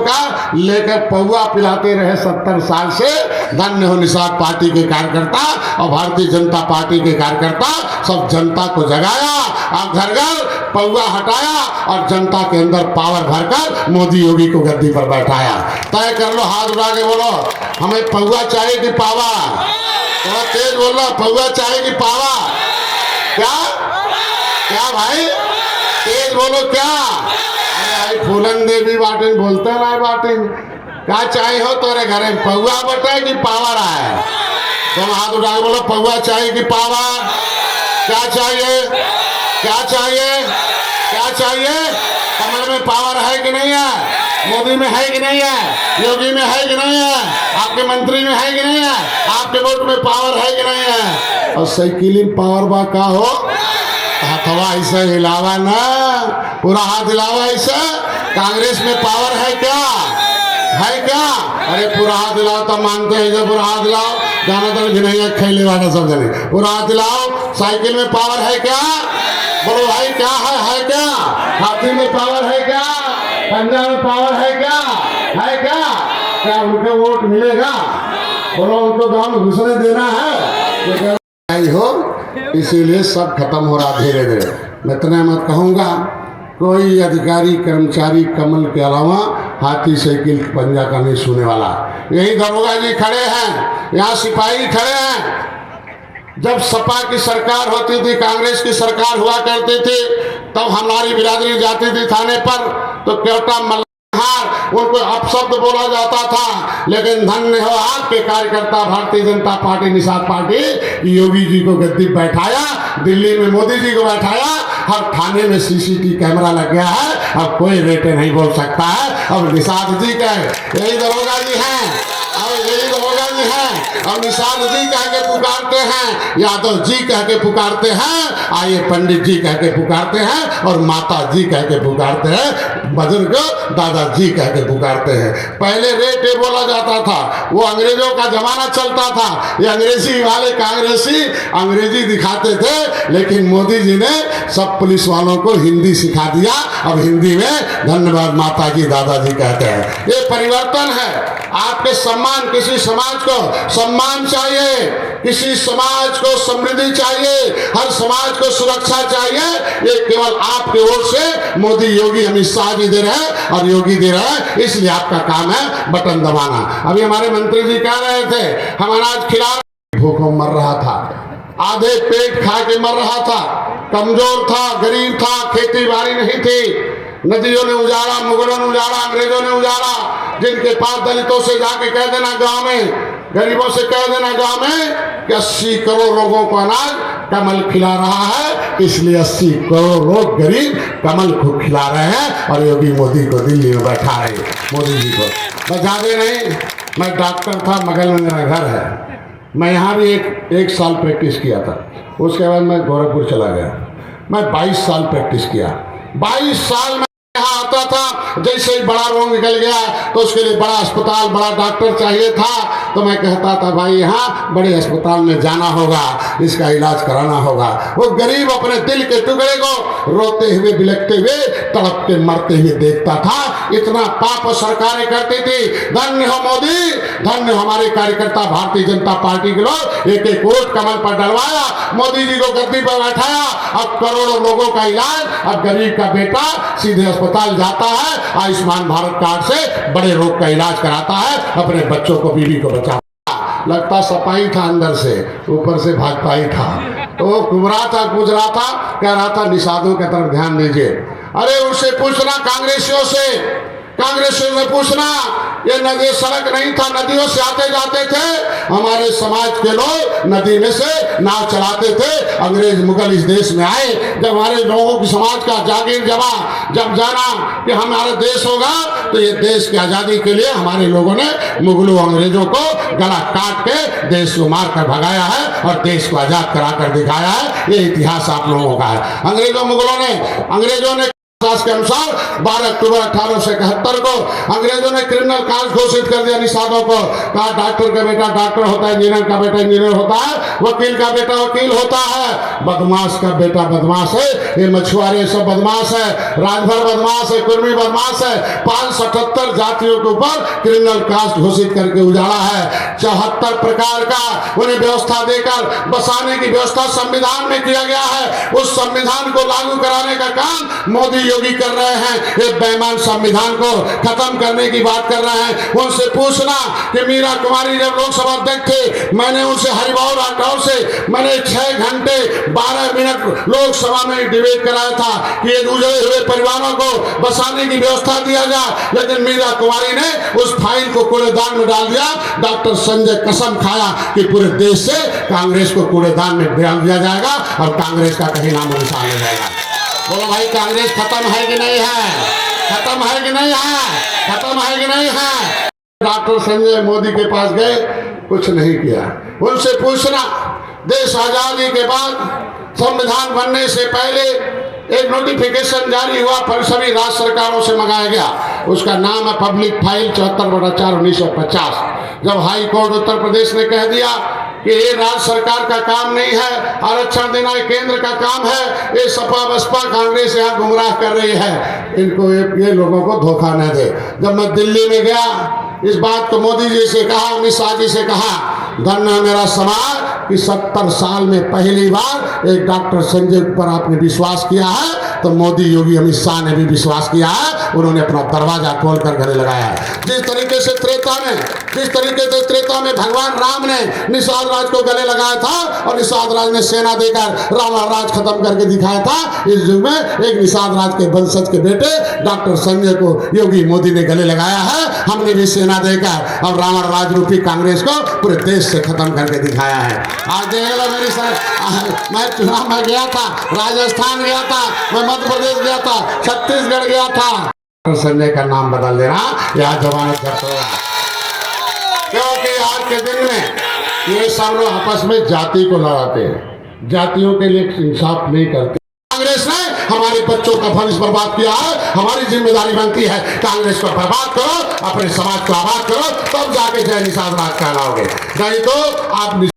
का लेकर पौवा पिलाते रहे 70 साल से। धन्य हो निषाद पार्टी के कार्यकर्ता और भारतीय जनता पार्टी के कार्यकर्ता, सब जनता को जगाया और घर घर पौवा हटाया और जनता के अंदर पावर भरकर मोदी योगी को गद्दी पर बैठाया। तय कर लो, हाथ उठा के बोलो, हमें पौवा चाहिए कि पावा? थोड़ा तेज बोलो, पौवा चाहिए कि पावा? क्या क्या भाई, तेज बोलो क्या? अरे भाई फूलन देवी बाटिन बोलते ना बाटिन, क्या चाहिए हो तोरे घरे, पौवा बटे कि पावर आए? तुम हाथ उठा के बोलो, पौवा चाहिए कि पावा? क्या चाहिए, क्या चाहिए, क्या चाहिए? कमल में पावर है कि नहीं है? मोदी में है कि नहीं है? योगी में है कि नहीं है? आपके मंत्री में है कि नहीं है? आपके वोट में पावर है कि नहीं है? और साइकिल पावर बा का हो, हथवा ऐसे हिलावा ना, पूरा हाथ हिलावा ऐसे। कांग्रेस में पावर है क्या, है क्या? अरे पूरा हाथ हिलाओ तो मानते हैं, जब पूरा हाथ हिलाओ, ज्यादातर भी नहीं है, खेलने वाला सब जने पूरा हाथ हिलाओ। साइकिल में पावर है क्या? बोलो भाई क्या है क्या? हाथी में पावर है क्या? पंजाब में पावर है क्या, है क्या? क्या उनके वोट मिलेगा? बोलो उनको गांव में घुसने देना है? नहीं हो, इसीलिए सब खत्म हो रहा धीरे धीरे। मैं इतना मत कहूँगा, कोई अधिकारी कर्मचारी कमल के अलावा हाथी साइकिल पंजा का नहीं सुनने वाला। यही दरोगा जी खड़े हैं, यहाँ सिपाही खड़े हैं। जब सपा की सरकार होती थी, कांग्रेस की सरकार हुआ करती थी, तब हमारी बिरादरी जाती थी थाने पर तो क्योटा मल्हार उनको अपशब्द बोला जाता था। लेकिन धन्य हो आपके कार्यकर्ता, भारतीय जनता पार्टी निषाद पार्टी योगी जी को गद्दी बैठाया, दिल्ली में मोदी जी को बैठाया, हर थाने में सीसीटीवी कैमरा लग गया है, अब कोई रेटे नहीं बोल सकता है। अब निषाद जी का यही दरोगा जी हैं, और यही दरोगा जी हैं, और निषाद जी कह के पुकारते हैं, यादव जी कह के पुकारते हैं, आइए पंडित जी कह के पुकारते हैं, और माता जी कह के पुकारते हैं, बुजुर्ग दादाजी कह के पुकारते हैं। पहले रेट बोला जाता था, वो अंग्रेजों का जमाना चलता था, ये अंग्रेजी वाले कांग्रेसी अंग्रेजी दिखाते थे, लेकिन मोदी जी ने सब पुलिस वालों को हिंदी सिखा दिया। अब हिंदी में धन्यवाद माता जी दादाजी कहते हैं। ये परिवर्तन है। आपके सम्मान, किसी समाज को सम्मान चाहिए, किसी समाज को समृद्धि चाहिए, हर समाज को सुरक्षा चाहिए, ये केवल आपके ओर से मोदी योगी अमित शाह जी दे रहे हैं और योगी दे रहे हैं। इसलिए आपका काम है बटन दबाना। अभी हमारे मंत्री जी कह रहे थे, हम अनाज खिला रहे, भूखों मर रहा था, आधे पेट खा के मर रहा था, कमजोर था, गरीब था, खेती बाड़ी नहीं थी, नदियों ने उजाड़ा, मुगलों ने उजाड़ा, अंग्रेजों ने उजाड़ा। जिनके पास दलितों से जाके कह देना गांव में, गरीबों से कह देना गांव में कि 80 करोड़ लोगों को अनाज कमल खिला रहा है, इसलिए 80 करोड़ लोग गरीब कमल को खिला रहे हैं और योगी मोदी को दिल्ली में बैठा रहे हैं। मोदी जी को मैं ज्यादा नहीं, मैं डॉक्टर था, बगल में मेरा घर है, मैं यहाँ भी एक साल प्रैक्टिस किया था, उसके बाद मैं गोरखपुर चला गया। मैं 22 साल प्रैक्टिस किया, 22 साल में यहाँ आता था, जैसे ही बड़ा रोग निकल गया तो उसके लिए बड़ा अस्पताल, बड़ा डॉक्टर चाहिए था, तो मैं कहता था भाई यहाँ बड़े अस्पताल में जाना होगा, इसका इलाज कराना होगा। वो गरीब अपने दिल के टुकड़े को रोते हुए, बिलखते हुए, तड़पते मरते हुए देखता था। इतना पाप सरकारें करती थी। धन्य हो मोदी, धन्य हो हमारे कार्यकर्ता, भारतीय जनता पार्टी के लोग एक एक वोट कमल पर डलवाया, मोदी जी को गद्दी पर बैठाया, अब करोड़ों लोगों का इलाज, अब गरीब का बेटा सीधे अस्पताल जाता है, आयुष्मान भारत कार्ड से बड़े रोग का इलाज कराता है, अपने बच्चों को, बीवी को बचाता। लगता सपाई था, अंदर से, ऊपर से भाजपा ही था। तो वो कुबरा था, गुजरा था, कह रहा था निषादों की तरफ ध्यान दीजिए। अरे उससे पूछना, कांग्रेसियों से पूछना, ये नदी सड़क नहीं था, नदियों से आते जाते थे, हमारे समाज के लोग नदी में से नाव चलाते थे। अंग्रेज मुगल इस देश में आए, जब हमारे लोगों की समाज का जागीर जमा, जब जाना कि हमारा देश होगा, तो ये देश की आजादी के लिए हमारे लोगों ने मुगलों अंग्रेजों को गला काट के देश को मार कर भगाया है और देश को आजाद करा कर दिखाया है। ये इतिहास आप लोगों का है। अंग्रेजों ने के अनुसार 12 अक्टूबर 1871 को अंग्रेजों ने क्रिमिनल कास्ट घोषित कर दिया निषादों को। कहा डॉक्टर का बेटा डॉक्टर होता है, इंजीनियर का बेटा इंजीनियर होता है, वकील का बेटा वकील होता है, बदमाश का बेटा बदमाश है। ये मछुआरे सब बदमाश है, राजभर बदमाश है, कुर्मी बदमाश है। 578 जातियों के ऊपर क्रिमिनल कास्ट घोषित करके उजाड़ा है। 74 प्रकार का उन्हें व्यवस्था देकर बसाने की व्यवस्था संविधान में किया गया है। उस संविधान को लागू कराने का काम मोदी योगी कर रहे हैं। ये बेईमान संविधान को खत्म करने की बात कर रहे हैं। उनसे पूछना कि मीरा कुमारी जब लोकसभा अध्यक्ष थे, मैंने उनसे हरिभाऊ राठौर से मैंने 6 घंटे 12 मिनट लोकसभा में डिबेट कराया था कि ये उजड़े हुए परिवारों को बसाने की व्यवस्था दिया जाए, लेकिन मीरा कुमारी ने उस फाइल को कूड़ेदान में डाल दिया। डॉक्टर संजय कसम खाया कि पूरे देश से कांग्रेस को कूड़ेदान में डाल दिया जाएगा और कांग्रेस का कहीं नाम निशान नहीं जाएगा। बोलो भाई, कांग्रेस खत्म है कि नहीं है? खत्म है कि नहीं है? खत्म है कि नहीं है? डॉक्टर संजय मोदी के पास गए, कुछ नहीं किया। उनसे पूछना, देश आजादी के बाद संविधान बनने से पहले एक नोटिफिकेशन जारी हुआ, पर सभी राज्य सरकारों से मंगाया गया। उसका नाम है पब्लिक फाइल 74/4/1950। जब हाई कोर्ट उत्तर प्रदेश ने कह दिया कि ये राज्य सरकार का काम नहीं है, आरक्षण देना केंद्र का काम है, ये सपा बसपा कांग्रेस यहाँ गुमराह कर रही है, इनको ये लोगों को धोखा न दे। जब मैं दिल्ली में गया, इस बात को मोदी जी से कहा, अमित शाह जी से कहा, धन्य है मेरा समाज कि 70 साल में पहली बार एक डॉक्टर संजय पर आपने विश्वास किया है। तो मोदी योगी अमित शाह ने भी विश्वास किया है, उन्होंने अपना दरवाजा खोलकर गले लगाया है। जिस तरीके से त्रेता में भगवान राम ने निषाद राज को गले लगाया था और निषाद राज ने सेना देकर रावण राज खत्म करके दिखाया था, इस युग में एक निषाद राज के वंशज के बेटे डॉक्टर संजय को योगी मोदी ने गले लगाया है। हमने भी सेना देकर और रावण राज रूपी कांग्रेस को पूरे देश से खत्म करके दिखाया है। आज देख लो मेरी मैं चुनाव में गया था, राजस्थान गया था, मैं मध्य प्रदेश गया था, छत्तीसगढ़ गया था। संजय का नाम बदल देना, यहाँ जमानत जब्त होगा। क्योंकि आज के दिन में ये सब लोग आपस में जाति को लड़ाते हैं, जातियों के लिए इंसाफ नहीं करते। कांग्रेस ने हमारे बच्चों का भविष्य बर्बाद किया है, हमारी जिम्मेदारी बनती है कांग्रेस को बर्बाद करो, अपने समाज को आबाद करो, तब जाके जय निषाद राज कहलाओगे। नहीं तो आप